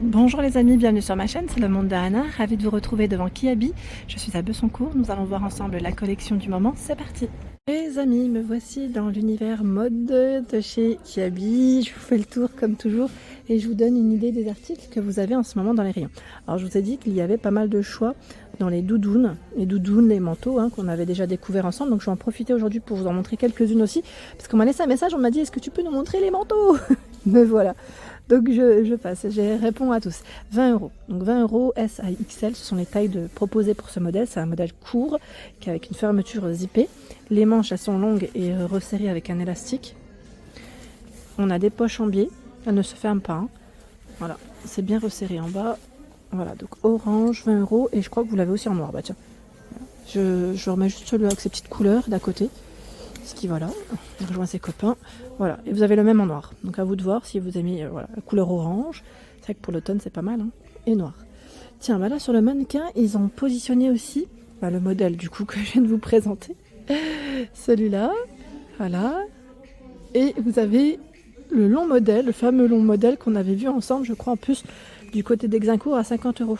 Bonjour les amis, bienvenue sur ma chaîne, c'est le monde d'Anna, ravie de vous retrouver devant Kiabi. Je suis à Bessancourt, nous allons voir ensemble la collection du moment, c'est parti. Les amis, me voici dans l'univers mode de chez Kiabi. Je vous fais le tour comme toujours et je vous donne une idée des articles que vous avez en ce moment dans les rayons. Alors je vous ai dit qu'il y avait pas mal de choix dans les doudounes, les manteaux qu'on avait déjà découvert ensemble. Donc je vais en profiter aujourd'hui pour vous en montrer quelques-unes aussi. Parce qu'on m'a laissé un message, on m'a dit est-ce que tu peux nous montrer les manteaux? Me voilà. Donc je passe, je réponds à tous. 20 euros. Donc 20 euros S à XL, ce sont les tailles proposées pour ce modèle. C'est un modèle court, qui avec une fermeture zippée. Les manches, elles sont longues et resserrées avec un élastique. On a des poches en biais, elles ne se ferment pas. Voilà, c'est bien resserré en bas. Voilà, donc orange, 20 euros. Et je crois que vous l'avez aussi en noir. Bah tiens, je remets juste celui-là avec ses petites couleurs d'à côté. Ce qui voilà, il rejoint ses copains. Voilà, et vous avez le même en noir. Donc à vous de voir si vous aimez voilà, la couleur orange. C'est vrai que pour l'automne c'est pas mal. Et noir. Tiens, bah là sur le mannequin, ils ont positionné aussi le modèle du coup que je viens de vous présenter. Celui-là, voilà. Et vous avez le long modèle, le fameux long modèle qu'on avait vu ensemble, je crois en plus, du côté d'Exincourt à 50 euros.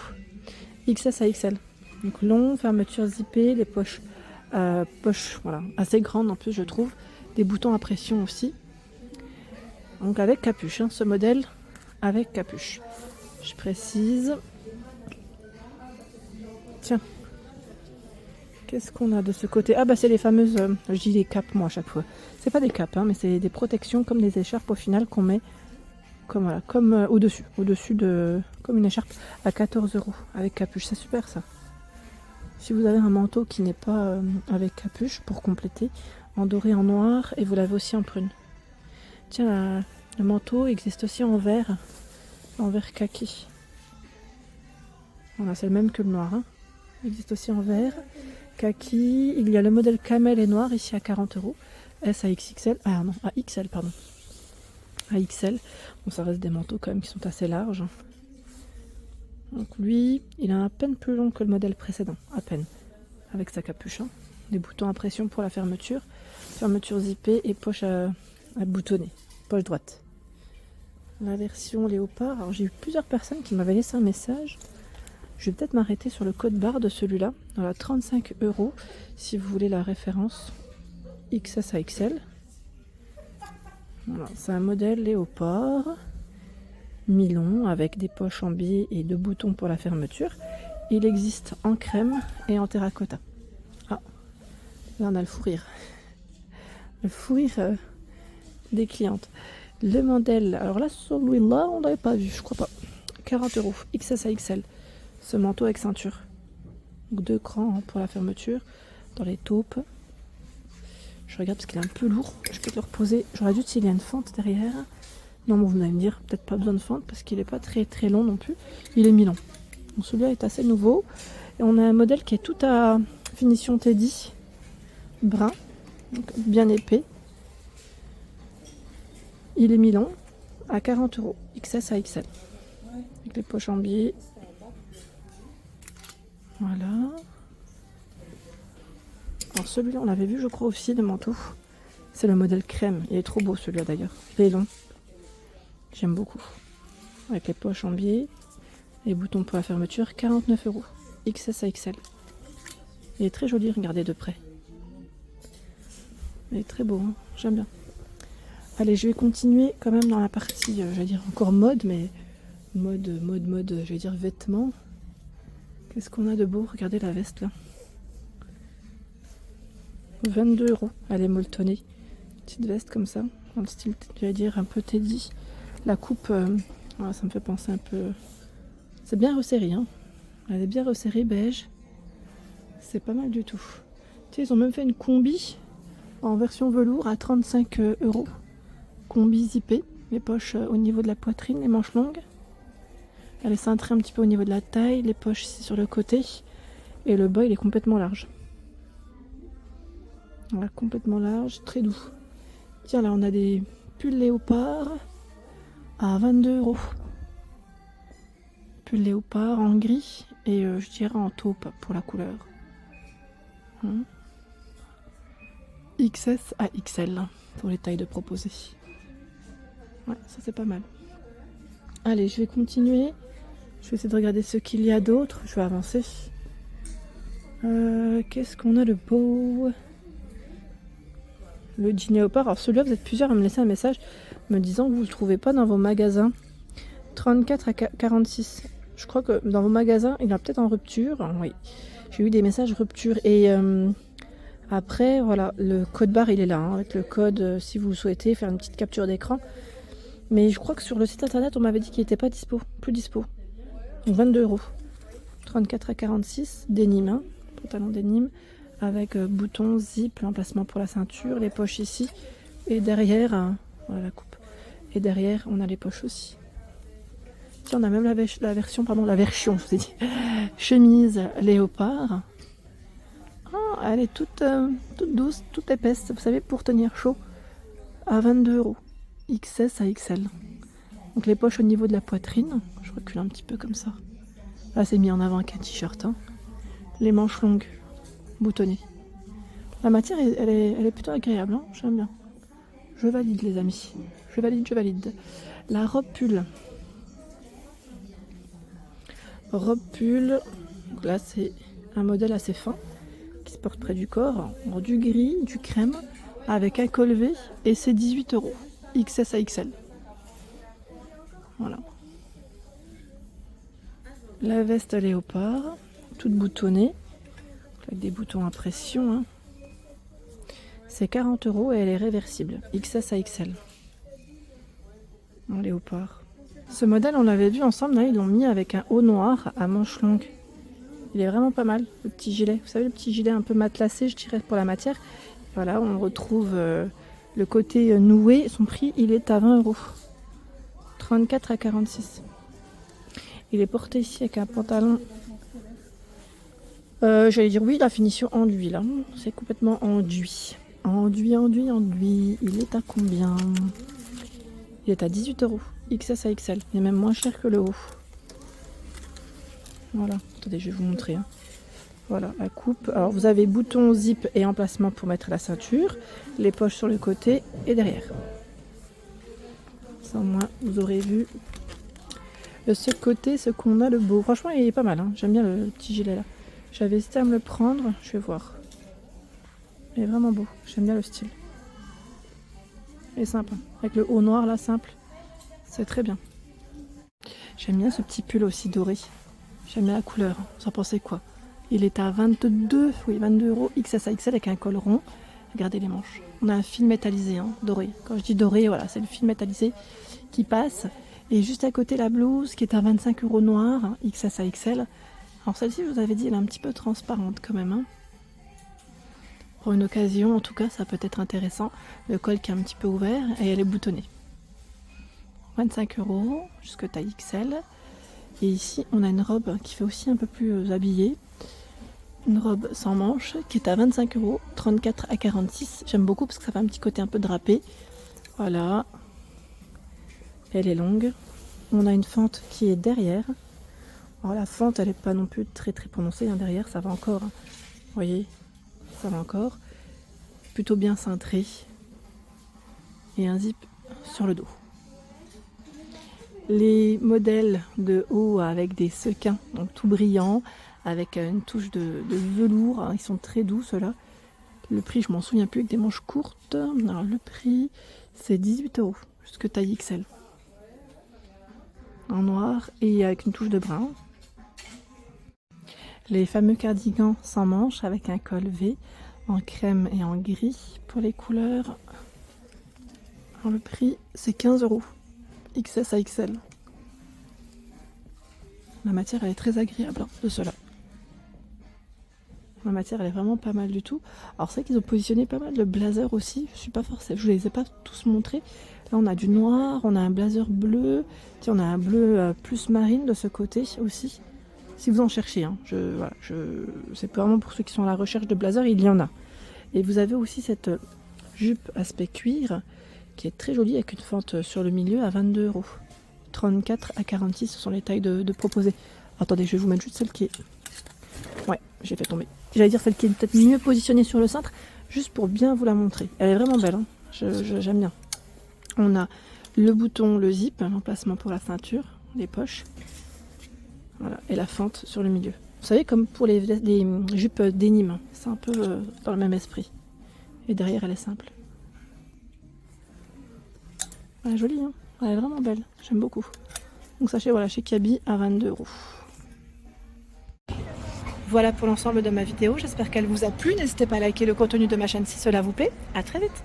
XS à XL. Donc long, fermeture zippée, les poches. Poche voilà, assez grande en plus je trouve, des boutons à pression aussi, donc avec capuche, ce modèle avec capuche, je précise. Tiens, qu'est-ce qu'on a de ce côté? Ah bah c'est les fameuses, je dis les capes moi à chaque fois, c'est pas des capes mais c'est des protections comme des écharpes au final qu'on met comme, voilà, comme au-dessus de, comme une écharpe à 14 euros avec capuche, c'est super ça. Si vous avez un manteau qui n'est pas avec capuche pour compléter, en doré, en noir, et vous l'avez aussi en prune. Tiens, le manteau existe aussi en vert kaki. Voilà, c'est le même que le noir. Il existe aussi en vert, kaki. Il y a le modèle camel et noir ici à 40 euros. S à XXL, ah non, à XL, pardon. À XL. Bon, ça reste des manteaux quand même qui sont assez larges. Donc lui, il est à peine plus long que le modèle précédent, à peine, avec sa capuche. Des boutons à pression pour la fermeture zippée et poche à boutonner, poche droite. La version léopard, alors j'ai eu plusieurs personnes qui m'avaient laissé un message. Je vais peut-être m'arrêter sur le code barre de celui-là, voilà, 35 euros si vous voulez la référence XS à XL. Voilà, c'est un modèle léopard. Mi-long avec des poches en biais et deux boutons pour la fermeture. Il existe en crème et en terracotta. Ah, là on a le fou rire. Le fou rire des clientes. Le modèle, alors là celui-là on l'avait pas vu, je crois pas. 40 euros, XS à XL. Ce manteau avec ceinture. Donc 2 crans pour la fermeture, dans les taupes. Je regarde parce qu'il est un peu lourd, je peux le reposer. J'aurais dû s'il y a une fente derrière. Non, bon, vous allez me dire, peut-être pas besoin de fente parce qu'il n'est pas très très long non plus. Il est mi-long. Donc celui-là est assez nouveau. Et on a un modèle qui est tout à finition Teddy, brun, donc bien épais. Il est mi-long à 40 euros, XS à XL. Avec les poches en biais. Voilà. Alors celui-là, on l'avait vu, je crois aussi, le manteau. C'est le modèle crème. Il est trop beau celui-là d'ailleurs. Il est long. J'aime beaucoup. Avec les poches en biais, les boutons pour la fermeture, 49 euros. XS à XL. Il est très joli, regardez de près. Il est très beau, j'aime bien. Allez, je vais continuer quand même dans la partie, je vais dire encore mode, mais mode, je vais dire vêtements. Qu'est-ce qu'on a de beau? Regardez la veste là. 22 euros. Elle est molletonnée. Petite veste comme ça, dans le style, je vais dire un peu Teddy. La coupe, voilà, ça me fait penser un peu. C'est bien resserré, Elle est bien resserrée, beige. C'est pas mal du tout. Tu sais, ils ont même fait une combi en version velours à 35 euros. Combi zippée, les poches au niveau de la poitrine, les manches longues. Elle est cintrée un petit peu au niveau de la taille, les poches ici sur le côté. Et le bas, il est complètement large. Voilà, complètement large, très doux. Tiens, là, on a des pulls léopard à 22 euros. Pull léopard en gris et je dirais en taupe pour la couleur. XS à XL pour les tailles de proposer. Ouais, ça c'est pas mal. Allez, je vais continuer Je vais essayer de regarder ce qu'il y a d'autre. Je vais avancer. Qu'est-ce qu'on a de beau? Le jean léopard. Alors celui-là, vous êtes plusieurs à me laisser un message me disant que vous ne le trouvez pas dans vos magasins. 34 à 46. Je crois que dans vos magasins, il y en a peut-être en rupture. Oui, j'ai eu des messages rupture. Et après, voilà, le code barre, il est là. Hein, avec le code, si vous souhaitez faire une petite capture d'écran. Mais je crois que sur le site internet, on m'avait dit qu'il n'était pas dispo. Plus dispo. Donc 22 €. 34 à 46. Denim. Hein, pantalon denim. Avec bouton, zip, l'emplacement pour la ceinture. Les poches ici. Et derrière, voilà la coupe. Et derrière, on a les poches aussi. On a même la version, je vous ai dit, chemise léopard. Oh, elle est toute douce, toute épaisse, vous savez, pour tenir chaud, à 22 €, XS à XL. Donc les poches au niveau de la poitrine, je recule un petit peu comme ça. Là, c'est mis en avant avec un t-shirt. Hein. Les manches longues, boutonnées. La matière, elle est plutôt agréable, hein, j'aime bien. Je valide, les amis. Je valide. La robe pull. Robe pull, là c'est un modèle assez fin qui se porte près du corps, en du gris, du crème, avec un col V et c'est 18 €, XS à XL. Voilà. La veste léopard, toute boutonnée, avec des boutons à pression. Hein. C'est 40 € et elle est réversible, XS à XL. En léopard. Ce modèle, on l'avait vu ensemble, là, ils l'ont mis avec un haut noir à manches longues. Il est vraiment pas mal, le petit gilet. Vous savez, le petit gilet un peu matelassé, je dirais, pour la matière. Voilà, on retrouve le côté noué. Son prix, il est à 20 €. 34 à 46. Il est porté ici avec un pantalon. J'allais dire oui, la finition enduit, là. C'est complètement enduit. Enduit. Il est à combien? Il est à 18 €. XS à XL. Il est même moins cher que le haut. Voilà. Attendez, je vais vous montrer. Hein. Voilà, la coupe. Alors, vous avez bouton zip et emplacement pour mettre la ceinture. Les poches sur le côté et derrière. Ça, au moins, vous aurez vu de ce côté ce qu'on a le beau. Franchement, il est pas mal. Hein. J'aime bien le petit gilet là. J'avais hésité à me le prendre. Je vais voir. Il est vraiment beau. J'aime bien le style. Il est sympa. Avec le haut noir là, simple. C'est très bien. J'aime bien ce petit pull aussi doré. J'aime bien la couleur. Vous en pensez quoi? Il est à 22 €, XS à XL avec un col rond. Regardez les manches. On a un fil métallisé, hein, doré. Quand je dis doré, voilà, c'est le fil métallisé qui passe. Et juste à côté, la blouse qui est à 25 € noir, hein, XS à XL. Alors celle-ci, je vous avais dit, elle est un petit peu transparente quand même. Hein. Pour une occasion, en tout cas, ça peut être intéressant. Le col qui est un petit peu ouvert et elle est boutonnée. 25 €, jusque taille XL. Et ici, on a une robe qui fait aussi un peu plus habillée. Une robe sans manches qui est à 25 €, 34 à 46. J'aime beaucoup parce que ça fait un petit côté un peu drapé. Voilà. Elle est longue. On a une fente qui est derrière. Alors la fente, elle n'est pas non plus très prononcée. Hein, derrière, ça va encore. Hein. Vous voyez, ça va encore. Plutôt bien cintré. Et un zip sur le dos. Les modèles de haut avec des sequins, donc tout brillant, avec une touche de velours, hein, ils sont très doux ceux-là. Le prix, je m'en souviens plus, avec des manches courtes. Alors le prix, c'est 18 €, jusque taille XL. En noir et avec une touche de brun. Les fameux cardigans sans manches avec un col V en crème et en gris pour les couleurs. Alors le prix, c'est 15 €. XS à XL. La matière, elle est très agréable hein, de cela. La matière, elle est vraiment pas mal du tout. Alors c'est vrai qu'ils ont positionné pas mal de blazers aussi. Je ne les ai pas tous montrés. Là, on a du noir, on a un blazer bleu. Tiens, on a un bleu plus marine de ce côté aussi. Si vous en cherchez, hein, c'est vraiment pour ceux qui sont à la recherche de blazers, il y en a. Et vous avez aussi cette jupe aspect cuir qui est très jolie avec une fente sur le milieu à 22 €. 34 à 46, ce sont les tailles de proposées. Attendez, je vais vous mettre juste celle qui est... Ouais, j'ai fait tomber. J'allais dire celle qui est peut-être mieux positionnée sur le cintre, juste pour bien vous la montrer. Elle est vraiment belle, hein. J'aime bien. On a le bouton, le zip, l'emplacement pour la ceinture, les poches. Voilà, et la fente sur le milieu. Vous savez, comme pour les jupes dénime, c'est un peu dans le même esprit. Et derrière, elle est simple. Elle est jolie, hein. Elle est vraiment belle, j'aime beaucoup. Donc sachez, voilà, chez Kiabi à 22 €. Voilà pour l'ensemble de ma vidéo, j'espère qu'elle vous a plu. N'hésitez pas à liker le contenu de ma chaîne si cela vous plaît. À très vite.